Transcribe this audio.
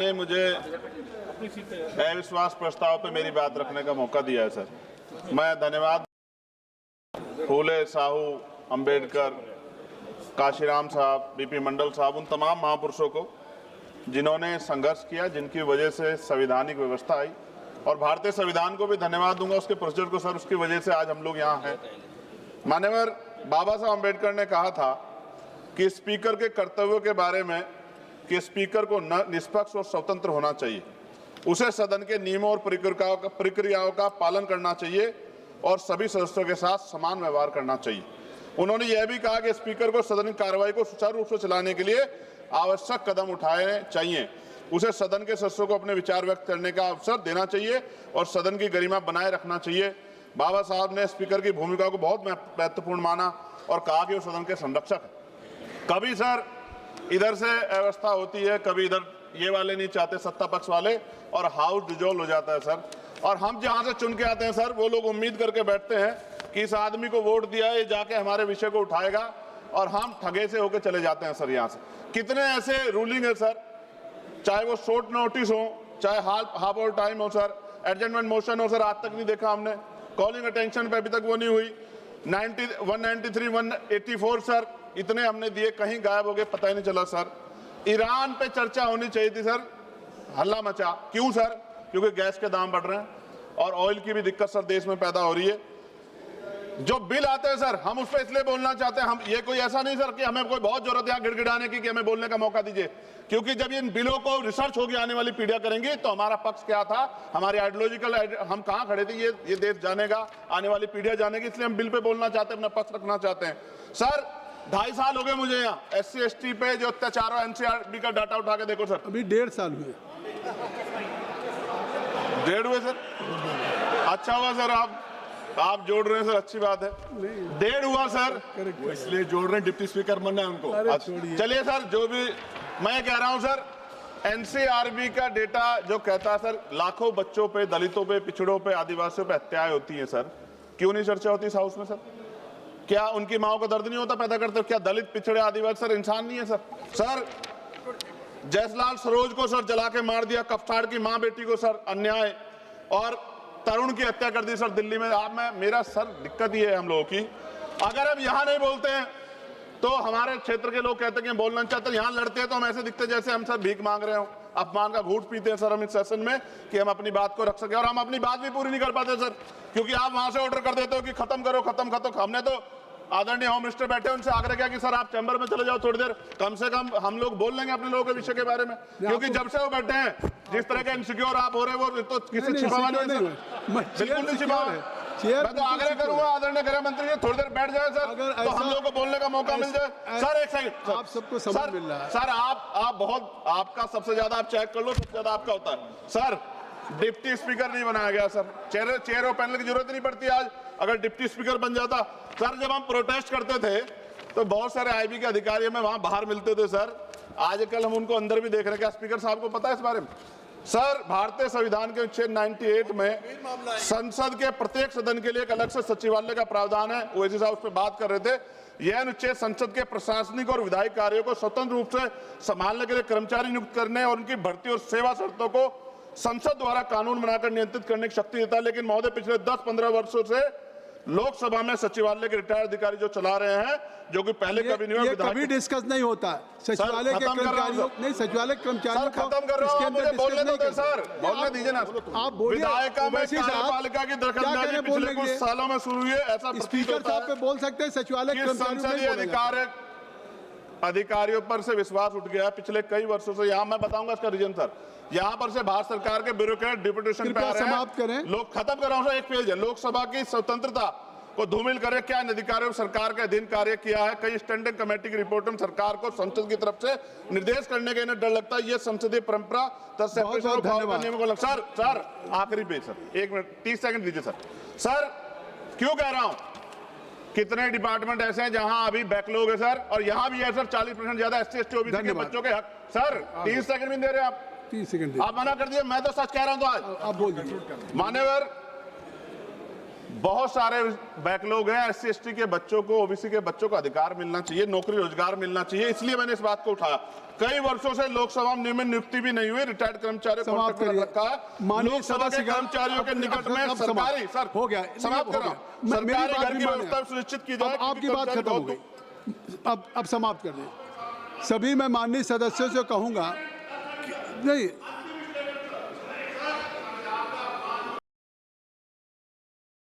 ने मुझे अविश्वास प्रस्ताव पे मेरी बात रखने का मौका दिया है सर। मैं धन्यवाद फूले, साहू, अंबेडकर, काशीराम साहब, बीपी मंडल साहब, उन तमाम महापुरुषों को जिन्होंने संघर्ष किया, जिनकी वजह से संवैधानिक व्यवस्था आई, और भारतीय संविधान को भी धन्यवाद दूंगा उसके प्रोसीजर को सर, उसकी वजह से आज हम लोग यहाँ हैं। माननीय बाबा साहब अंबेडकर ने कहा था कि स्पीकर के कर्तव्यों के बारे में कि स्पीकर को निष्पक्ष और स्वतंत्र होना चाहिए, उसे सदन के नियमों और प्रक्रियाओं का पालन करना चाहिए और सभी सदस्यों के साथ समान व्यवहार करना चाहिए। उन्होंने यह भी कहा कि स्पीकर को सदन की कार्रवाई को सुचारू रूप से चलाने के लिए आवश्यक कदम उठाने चाहिए, उसे सदन के सदस्यों को अपने विचार व्यक्त करने का अवसर देना चाहिए और सदन की गरिमा बनाए रखना चाहिए। बाबा साहब ने स्पीकर की भूमिका को बहुत महत्वपूर्ण माना और कहा कि वो सदन के संरक्षक हैं। कभी सर इधर से अव्यवस्था होती है, कभी इधर ये वाले नहीं चाहते, सत्ता पक्ष वाले, और हाउस डिजोल्व हो जाता है सर। और हम जहां से चुन के आते हैं सर, वो लोग उम्मीद करके बैठते हैं कि इस आदमी को वोट दिया, ये जाके हमारे विषय को उठाएगा, और हम ठगे से होकर चले जाते हैं सर। यहाँ से कितने ऐसे रूलिंग है सर, चाहे वो शॉर्ट नोटिस हो, चाहे हाफ ऑवर टाइम हो सर, एडजमेंट मोशन हो सर, आज तक नहीं देखा हमने। कॉलिंग अटेंशन पे अभी तक वो नहीं हुई। 193, 184 सर, इतने हमने दिए, कहीं गायब हो गए, पता ही नहीं चला सर। ईरान पे चर्चा होनी चाहिए थी सर, हल्ला मचा। क्यों सर? क्योंकि गैस के दाम बढ़ रहे हैं और ऑयल की भी दिक्कत सर देश में पैदा हो रही है। जो बिल आते हैं सर, हम उस पर इसलिए बोलना चाहते हैं, हम ये कोई ऐसा नहीं सर कि हमें कोई बहुत जरूरत है गिड़गिड़ाने की कि हमें बोलने का मौका दीजिए, क्योंकि जब इन बिलों को रिसर्च होगी, आने वाली पीढ़ियां करेंगी, तो हमारा पक्ष क्या था, हमारी आइडियोलॉजिकल हम कहां खड़े थे, ये देश जानेगा, आने वाली पीढ़ियां जानेगी। इसलिए हम बिल पे बोलना चाहते हैं, अपना पक्ष रखना चाहते हैं सर। 2.5 साल हो गए मुझे यहाँ SC ST पे जो अत्याचार है, NCRB का डाटा उठा के देखो सर, अभी 1.5 साल हुए। 1.5 हुए सर? अच्छा हुआ सर, आप जोड़ रहे हैं सर, अच्छी बात है। 1.5 हुआ सर, इसलिए जोड़ रहे हैं, डिप्टी स्पीकर बनना है उनको। चलिए सर, जो भी मैं कह रहा हूं सर, NCRB का डेटा जो कहता है सर, लाखों बच्चों पे, दलितों पे, पिछड़ों पे, आदिवासियों पे हत्याएं होती हैं सर, क्यों नहीं चर्चा होती इस हाउस में सर? क्या उनकी माओ का दर्द नहीं होता पैदा करते? क्या दलित, पिछड़े, आदिवासी सर इंसान नहीं है सर? सर जयसलाल सरोज को सर जला के मार दिया, कफ्ताड़ की मां बेटी को सर अन्याय, और तरुण की हत्या कर दी सर दिल्ली में। आप मेरा सर दिक्कत ये है हम लोगों की, अगर हम यहाँ नहीं बोलते हैं तो हमारे क्षेत्र के लोग कहते हैं कि बोलना चाहते हैं, यहाँ लड़ते हैं तो हम ऐसे दिखते जैसे हम सर भीख मांग रहे हो, अपमान का घूंट पीते हैं सर हम इस सेशन में कि हम अपनी बात को रख सके, और हम अपनी बात भी पूरी नहीं कर पाते सर, क्योंकि आप वहां से ऑर्डर कर देते हो कि खत्म करो, खत्म खत्म। हमने तो आदरणीय होम मिनिस्टर बैठे, उनसे आग्रह किया कि सर आप चैम्बर में चले जाओ थोड़ी देर, कम से कम हम लोग बोल लेंगे अपने लोगों के विषय के बारे में, क्योंकि जब से वो बैठे हैं जिस तरह के इनसिक्योर आप हो रहे हैं, वो तो किसी छिपावा नहीं है, बिल्कुल नहीं छिपावा है। मैं तो आग्रह करूंगा आदरणीय गृह मंत्री जी थोड़ी देर बैठ जाए सर, तो हम लोग को बोलने का मौका मिल जाए। सर एक सेकंड, आप सबको समय मिल रहा है सर, आप बहुत, आपका सबसे ज्यादा, आप चेक कर लो, सबसे ज्यादा आपका होता है सर। डिप्टी स्पीकर नहीं बनाया गया सर, चेयर और पैनल की जरूरत नहीं पड़ती आज, अगर डिप्टी स्पीकर बन जाता सर। जब हम प्रोटेस्ट करते थे तो बहुत सारे IB के अधिकारी हमें वहां बाहर मिलते थे सर, आजकल हम उनको अंदर भी देख रहे हैं। क्या स्पीकर साहब को पता है इस बारे में? सर भारतीय संविधान के अनुच्छेद 98 में संसद के प्रत्येक सदन के लिए एक अलग से सचिवालय का प्रावधान है। ओवैसी साहब उस पर बात कर रहे थे। यह अनुच्छेद संसद के प्रशासनिक और विधायी कार्यों को स्वतंत्र रूप से संभालने के लिए कर्मचारी नियुक्त करने और उनकी भर्ती और सेवा शर्तों को संसद द्वारा कानून बनाकर नियंत्रित करने की शक्ति देता है। लेकिन महोदय पिछले 10-15 वर्षों से लोकसभा में सचिवालय के रिटायर्ड अधिकारी जो चला रहे हैं, जो कि पहले कभी नहीं हुआ, कभी डिस्कस नहीं होता सचिवालय के कर्मचारियों, नहीं सचिवालय कर्मचारियों को खत्म कर रहा हूं, मुझे बोलने दो सर, बोलने दीजिए ना। आप बोलिए, विधायिका में कार्यपालिका की दखलंदाजी पिछले कुछ सालों में शुरू हुई है, ऐसा स्पीकर साहब पे बोल सकते हैं, सचिवालय संसदीय अधिकारियों पर से विश्वास उठ गया पिछले कई वर्षों से। यहाँ मैं बताऊंगा इसका रीजन सर, यहाँ पर से भारत सरकार के ब्यूरोक्रेट डिप्यूटेशन पे आ रहे हैं लोग। खत्म कर रहा हूं सर, एक पेज है, लोकसभा की स्वतंत्रता को धूमिल करे, क्या इन अधिकारियों सरकार के अधीन कार्य किया है? कई स्टैंडिंग कमेटी की रिपोर्ट में सरकार को संसद की तरफ से निर्देश करने का इन्हें डर लगता है, ये संसदीय परंपरा सर। सर आखिरी पेज सर, 1 मिनट 30 सेकंड दीजिए सर। सर क्यों कह रहा हूं, कितने डिपार्टमेंट ऐसे हैं जहां अभी बैकलॉग है सर, और यहां भी है सर 40% ज्यादा SC ST OBC के बच्चों के हक। सर 30 सेकंड भी दे रहे आप, 30 सेकंड आप मना कर दिए, मैं तो सच कह रहा हूं। तो आज आप बोल दीजिए। मान्यवर बहुत सारे बैकलॉग हैं, SC ST के बच्चों को, OBC के बच्चों को अधिकार मिलना चाहिए, नौकरी रोजगार मिलना चाहिए, इसलिए मैंने इस बात को उठाया। कई वर्षों से लोकसभा में नियमित नियुक्ति भी नहीं हुई, रिटायर्ड कर्मचारियों को समाप्त करिए। रखा है। माननीय लोकसभा के सदस्य कर्मचारियों के निकट में अब सरकारी सर हो गया, समाप्त कर रहा हूं। सरकारी घर की व्यवस्था सुनिश्चित की जाए। अब आपकी बात खत्म हो गई, अब समाप्त कर दें। सभी मैं माननीय सदस्यों से कहूंगा कि नहीं,